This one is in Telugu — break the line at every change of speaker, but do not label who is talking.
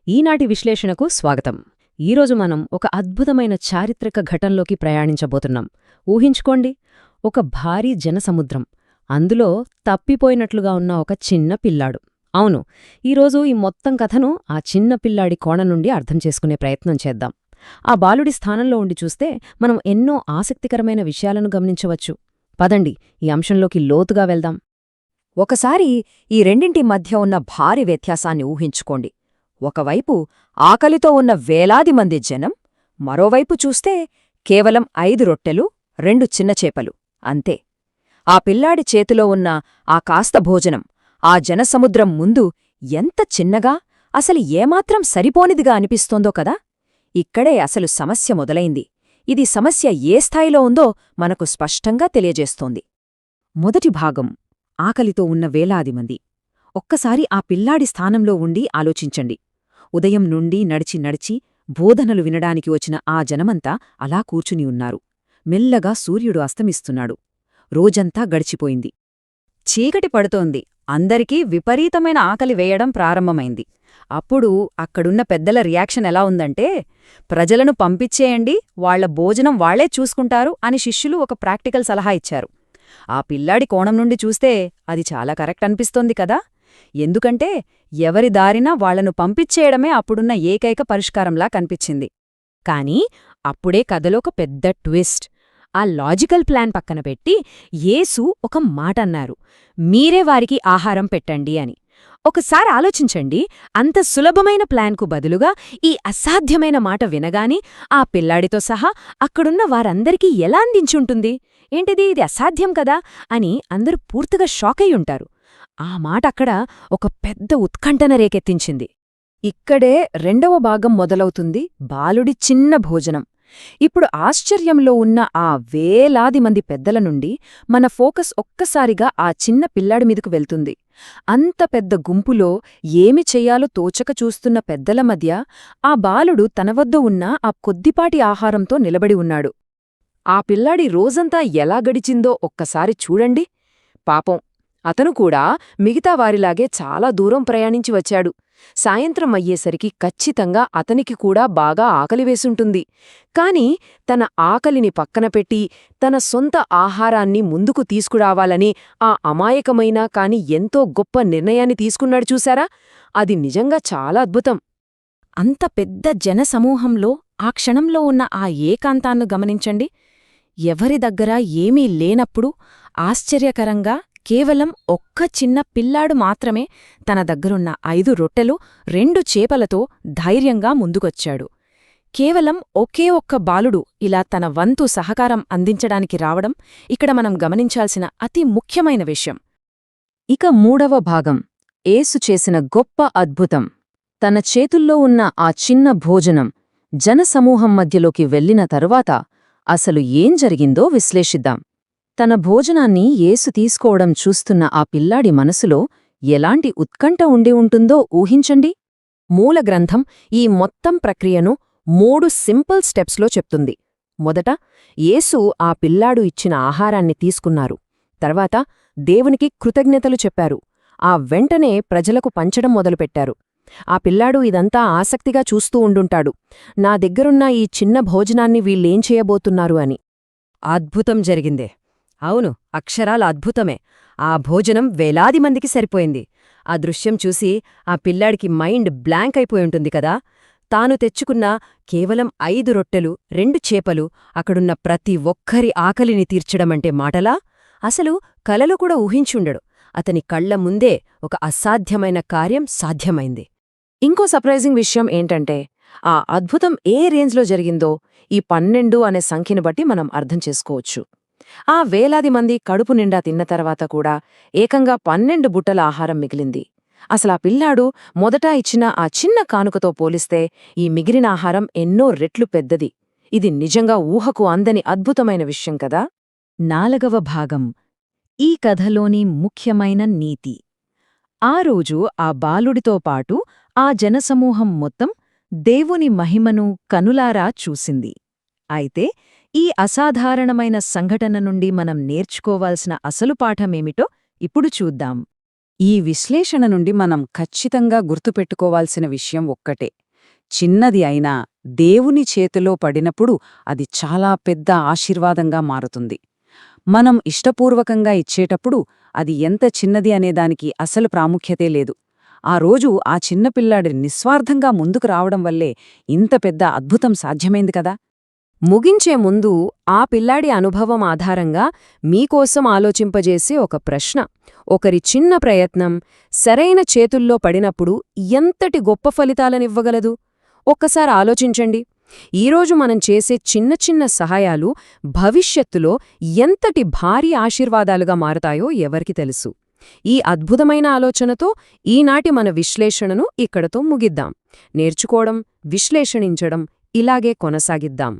ఈనాటి విశ్లేషణకు స్వాగతం. ఈరోజు మనం ఒక అద్భుతమైన చారిత్రక ఘటనలోకి ప్రయాణించబోతున్నాం. ఊహించుకోండి, ఒక భారీ జనసముద్రం, అందులో తప్పిపోయినట్లుగా ఉన్న ఒక చిన్న పిల్లాడు. అవును, ఈరోజు ఈ మొత్తం కథను ఆ చిన్న పిల్లాడి కోణం నుండి అర్థం చేసుకునే ప్రయత్నం చేద్దాం. ఆ బాలుడి స్థానంలో ఉండి చూస్తే మనం ఎన్నో ఆసక్తికరమైన విషయాలను గమనించవచ్చు. పదండి, ఈ అంశంలోకి లోతుగా వెళ్దాం.
ఒకసారి ఈ రెండింటి మధ్య ఉన్న భారీ వ్యత్యాసాన్ని ఊహించుకోండి. ఒకవైపు ఆకలితో ఉన్న వేలాది మంది జనం, మరోవైపు చూస్తే కేవలం 5 రొట్టెలు 2 చిన్నచేపలు అంతే. ఆ పిల్లాడి చేతిలో ఉన్న ఆ కాస్త భోజనం ఆ జనసముద్రం ముందు ఎంత చిన్నగా, అసలు ఏమాత్రం సరిపోనిదిగా అనిపిస్తోందో కదా. ఇక్కడే అసలు సమస్య మొదలైంది. ఇది సమస్య ఏ స్థాయిలో ఉందో మనకు స్పష్టంగా తెలియజేస్తోంది. మొదటి భాగం, ఆకలితో ఉన్న వేలాది మంది. ఒక్కసారి ఆ పిల్లాడి స్థానంలో ఉండి ఆలోచించండి. ఉదయం నుండి నడిచి నడిచి బోధనలు వినడానికి వచ్చిన ఆ జనమంతా అలా కూర్చుని ఉన్నారు. మెల్లగా సూర్యుడు అస్తమిస్తున్నాడు. రోజంతా గడిచిపోయింది. చీకటి పడుతోంది. అందరికీ విపరీతమైన ఆకలి వేయడం ప్రారంభమైంది. అప్పుడు అక్కడున్న పెద్దల రియాక్షన్ ఎలా ఉందంటే, ప్రజలను పంపించేయండి, వాళ్ల భోజనం వాళ్లే చూసుకుంటారు అని శిష్యులు ఒక ప్రాక్టికల్ సలహా ఇచ్చారు. ఆ పిల్లాడి కోణం నుండి చూస్తే అది చాలా కరెక్ట్ అనిపిస్తోంది కదా. ఎందుకంటే ఎవరి దారినా వాళ్లను పంపించేయడమే అప్పుడున్న ఏకైక పరిష్కారంలా కనిపించింది. కాని అప్పుడే కథలోక పెద్ద ట్విస్ట్. ఆ లాజికల్ ప్లాన్ పక్కన పెట్టి యేసు ఒక మాటన్నారు, మీరే వారికి ఆహారం పెట్టండి అని. ఒకసారి ఆలోచించండి, అంత సులభమైన ప్లాన్కు బదులుగా ఈ అసాధ్యమైన మాట వినగాని ఆ పిల్లాడితో సహా అక్కడున్న వారందరికీ ఎలా అందించుంటుంది? ఏంటిది, ఇది అసాధ్యం కదా అని అందరూ పూర్తిగా షాకయ్యుంటారు. ఆ మాట అక్కడ ఒక పెద్ద ఉత్కంఠన రేకెత్తించింది. ఇక్కడే రెండవ భాగం మొదలవుతుంది, బాలుడి చిన్న భోజనం. ఇప్పుడు ఆశ్చర్యంలో ఉన్న ఆ వేలాది మంది పెద్దల నుండి మన ఫోకస్ ఒక్కసారిగా ఆ చిన్న పిల్లాడి మీదకు వెళ్తుంది. అంత పెద్ద గుంపులో ఏమి చెయ్యాలో తోచక చూస్తున్న పెద్దల మధ్య ఆ బాలుడు తన వద్ద ఉన్న ఆ కొద్దిపాటి ఆహారంతో నిలబడి ఉన్నాడు. ఆ పిల్లాడి రోజంతా ఎలా గడిచిందో ఒక్కసారి చూడండి. పాపం, అతను కూడా మిగతా వారిలాగే చాలా దూరం ప్రయాణించి వచ్చాడు. సాయంత్రం అయ్యేసరికి ఖచ్చితంగా అతనికి కూడా బాగా ఆకలివేసుంటుంది. కాని తన ఆకలిని పక్కనపెట్టి తన సొంత ఆహారాన్ని ముందుకు తీసుకురావాలని ఆ అమాయకమైన కాని ఎంతో గొప్ప నిర్ణయాన్ని తీసుకున్నాడు చూశారా. అది నిజంగా చాలా అద్భుతం. అంత పెద్ద జనసమూహంలో ఆ క్షణంలో ఉన్న ఆ ఏకాంతాన్ని గమనించండి. ఎవరి దగ్గర ఏమీ లేనప్పుడు ఆశ్చర్యకరంగా కేవలం ఒక్క చిన్న పిల్లాడు మాత్రమే తన దగ్గరున్న 5 రొట్టెలు 2 చేపలతో ధైర్యంగా ముందుకొచ్చాడు. కేవలం ఒకే ఒక్క బాలుడు ఇలా తన వంతు సహకారం అందించడానికి రావడం ఇక్కడ మనం గమనించాల్సిన అతి ముఖ్యమైన విషయం. ఇక మూడవ భాగం, యేసు చేసిన గొప్ప అద్భుతం. తన చేతుల్లో ఉన్న ఆ చిన్న భోజనం జనసమూహం మధ్యలోకి వెళ్లిన తరువాత అసలు ఏం జరిగిందో విశ్లేషిద్దాం. తన భోజనాన్ని యేసు తీసుకోవడం చూస్తున్న ఆ పిల్లాడి మనసులో ఎలాంటి ఉత్కంఠ ఉండి ఉంటుందో ఊహించండి. మూల గ్రంథం ఈ మొత్తం ప్రక్రియను 3 సింపుల్ స్టెప్స్లో చెప్తుంది. మొదట యేసు ఆ పిల్లాడు ఇచ్చిన ఆహారాన్ని తీసుకున్నారు. తర్వాత దేవునికి కృతజ్ఞతలు చెప్పారు. ఆ వెంటనే ప్రజలకు పంచడం మొదలుపెట్టారు. ఆ పిల్లాడు ఇదంతా ఆసక్తిగా చూస్తూ ఉండుంటాడు, నా దగ్గరున్న ఈ చిన్న భోజనాన్ని వీళ్ళేం చేయబోతున్నారు అని. అద్భుతం జరిగిందే. అవును, అక్షరాల అద్భుతమే. ఆ భోజనం వేలాది మందికి సరిపోయింది. ఆ దృశ్యం చూసి ఆ పిల్లాడికి మైండ్ బ్లాంక్ అయిపోయుంటుంది కదా. తాను తెచ్చుకున్న కేవలం 5 రొట్టెలు 2 చేపలు అక్కడున్న ప్రతి ఒక్కరి ఆకలిని తీర్చడమంటే మాటలా? అసలు కలలో కూడా ఊహించుండడు. అతని కళ్ల ముందే ఒక అసాధ్యమైన కార్యం సాధ్యమైంది. ఇంకో సర్ప్రైజింగ్ విషయం ఏంటంటే, ఆ అద్భుతం ఏ రేంజ్లో జరిగిందో ఈ 12 అనే సంఖ్యను బట్టి మనం అర్థం చేసుకోవచ్చు. ఆ వేలాది మంది కడుపు నిండా తిన్న తర్వాత కూడా ఏకంగా 12 బుట్టల ఆహారం మిగిలింది. అసలా పిల్లాడు మొదట ఇచ్చిన ఆ చిన్న కానుకతో పోలిస్తే ఈ మిగిలిన ఆహారం ఎన్నో రెట్లు పెద్దది. ఇది నిజంగా ఊహకు అందని అద్భుతమైన విషయం కదా. 4వ భాగం, ఈ కథలోని ముఖ్యమైన నీతి. ఆ రోజు ఆ బాలుడితో పాటు ఆ జనసమూహం మొత్తం దేవుని మహిమను కనులారా చూసింది. అయితే ఈ అసాధారణమైన సంఘటన నుండి మనం నేర్చుకోవాల్సిన అసలు పాఠమేమిటో ఇప్పుడు చూద్దాం.
ఈ విశ్లేషణ నుండి మనం ఖచ్చితంగా గుర్తుపెట్టుకోవాల్సిన విషయం ఒక్కటే. చిన్నది అయినా దేవుని చేతిలో పడినప్పుడు అది చాలా పెద్ద ఆశీర్వాదంగా మారుతుంది. మనం ఇష్టపూర్వకంగా ఇచ్చేటప్పుడు అది ఎంత చిన్నది అనేదానికి అసలు ప్రాముఖ్యతే లేదు. ఆ రోజు ఆ చిన్నపిల్లాడి నిస్వార్థంగా ముందుకు రావడం వల్లే ఇంత పెద్ద అద్భుతం సాధ్యమైంది కదా.
ముగించే ముందు ఆ పిల్లాడి అనుభవం ఆధారంగా మీకోసం ఆలోచింపజేసే ఒక ప్రశ్న. ఒకరి చిన్న ప్రయత్నం సరైన చేతుల్లో పడినప్పుడు ఎంతటి గొప్ప ఫలితాలనివ్వగలదు? ఒక్కసారి ఆలోచించండి. ఈరోజు మనం చేసే చిన్న చిన్న సహాయాలు భవిష్యత్తులో ఎంతటి భారీ ఆశీర్వాదాలుగా మారతాయో ఎవరికి తెలుసు? ఈ అద్భుతమైన ఆలోచనతో ఈనాటి మన విశ్లేషణను ఇక్కడతో ముగిద్దాం. నేర్చుకోవడం, విశ్లేషణించడం ఇలాగే కొనసాగిద్దాం.